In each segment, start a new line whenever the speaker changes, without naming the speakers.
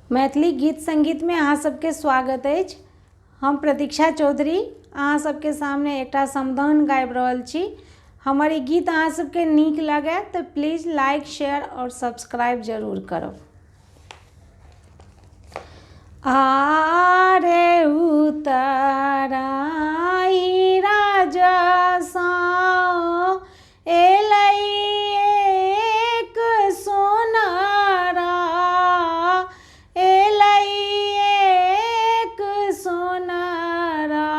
मैथिली गीत संगीत में अहाँ सबके स्वागत अछि। हम प्रतीक्षा चौधरी अहाँ सबके सामने एकटा समदाउन गाबि रहल छी। हमर ई गीत अहाँ सबके नीक लगे तो प्लीज़ लाइक शेयर और सब्सक्राइब जरूर करब। आरे उतराई राजसा एलै एक सोनारा, एलै एक सोनारा,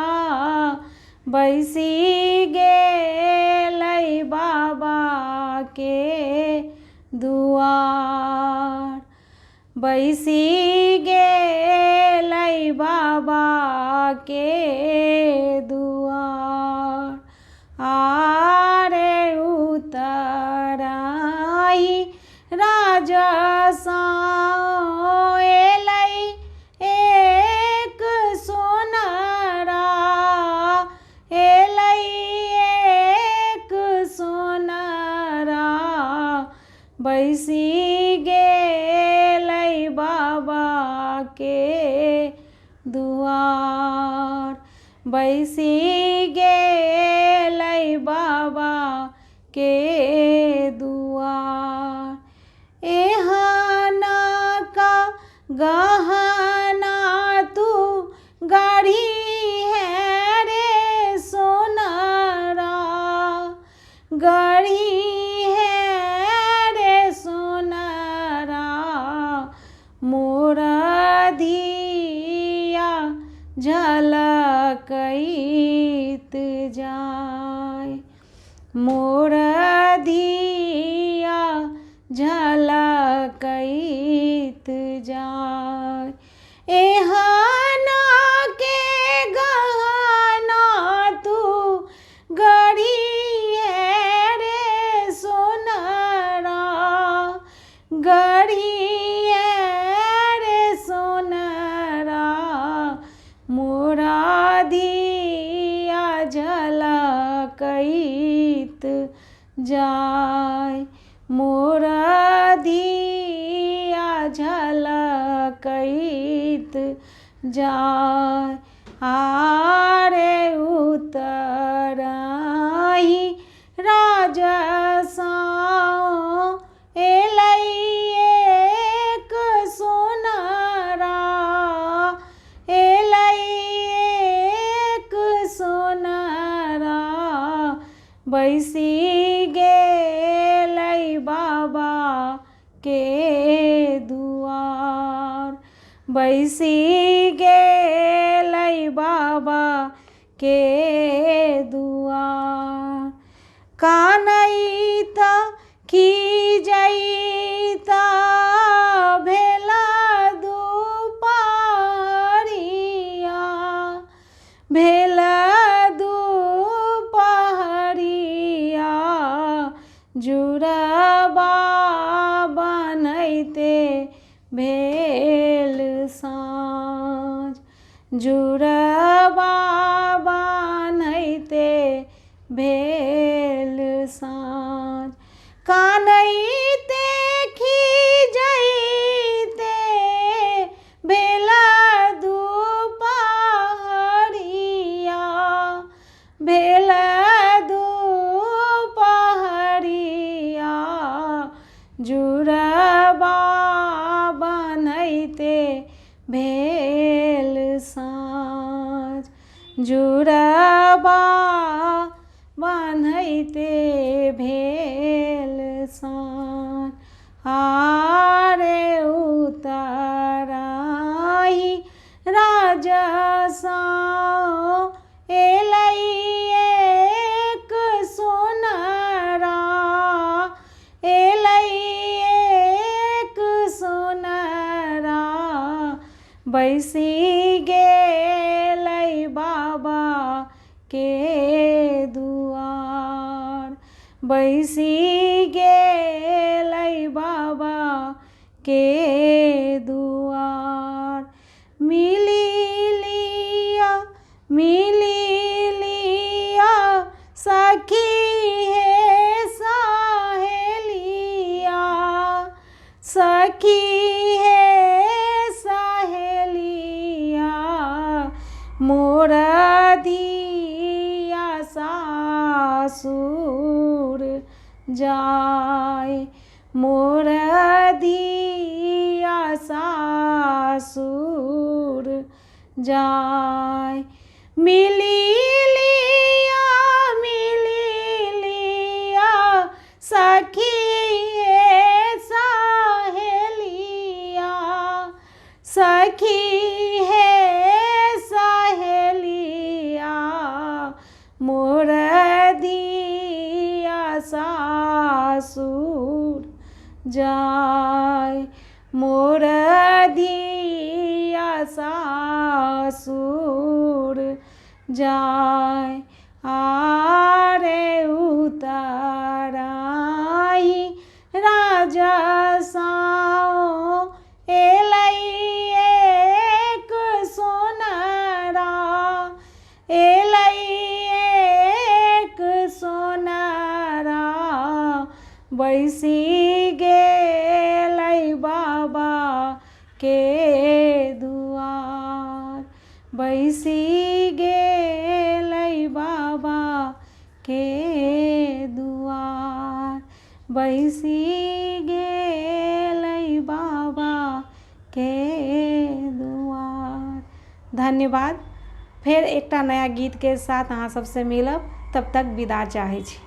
बैसी गेलै बाबा के दुआर, बैसी गेलै बाबा के दुआर। आरे उतराई राजसा एलै एक सोनारा, एलै एक सोनारा, बैसी गेलै बाबा के दुआर, बैसी गेलै बाबा के दुआर। एहना का गहना तू गाढ़ी है रे सोनारा, गाढ़ी है रे सोनारा, मोर धिया झलकैत जाय, मोर धिया झलकैत जाय। एहना के गहना तू गाढ़ी है रे सोनारा, गाढ़ी है रे सोनारा, मोरा धिया झलकैत जाय, मोरा धिया झलकैत जाय। आरे उतराई राजसा एलै एक सोनारा, एलै एक सोनारा, बैसी गेलै बाबा के दुआर, बैसी गेलै बाबा के दुआर। कानैत खिजैत भेला दुपहरिया, भेला दुपहरिया, जुड़वा बनैते भेल साँझ, जुड़वा बनैते भेल साँझ। कानैते खिजैते भेला दुपहरिया, भेला दुपहरिया, जुड़वा बनैते भेल साँझ, जुड़वा बनैते भेल साँझ। आरे उतराई राजसा एलै एक सोनारा, एलै एक सोनारा, बैसी गेलै बाबा के दुआर, बैसी गेलै बाबा के दुआर। मिली लिया, मिली लिया सखी है सहेलिया, सखी है मोर धिया सासुर जाय, मोर धिया सासुर जाय। मिली लिया सखी सहेलिया, सखी है सहेलिया, मोर धिया सासुर जाय, मोर धिया सासुर जाय। आरे उतराई राजा साओ एलै एक सोनरा, एलै एक सोनरा, बैसी गेलै बाबा के दुआर, बैसी गेलै बाबा के दुआर, बैसी गेलै बाबा के दुआर। धन्यवाद। फेर एकटा नया गीत के साथ अहाँ सबसे मिलब, तब तक विदा चाहै छी।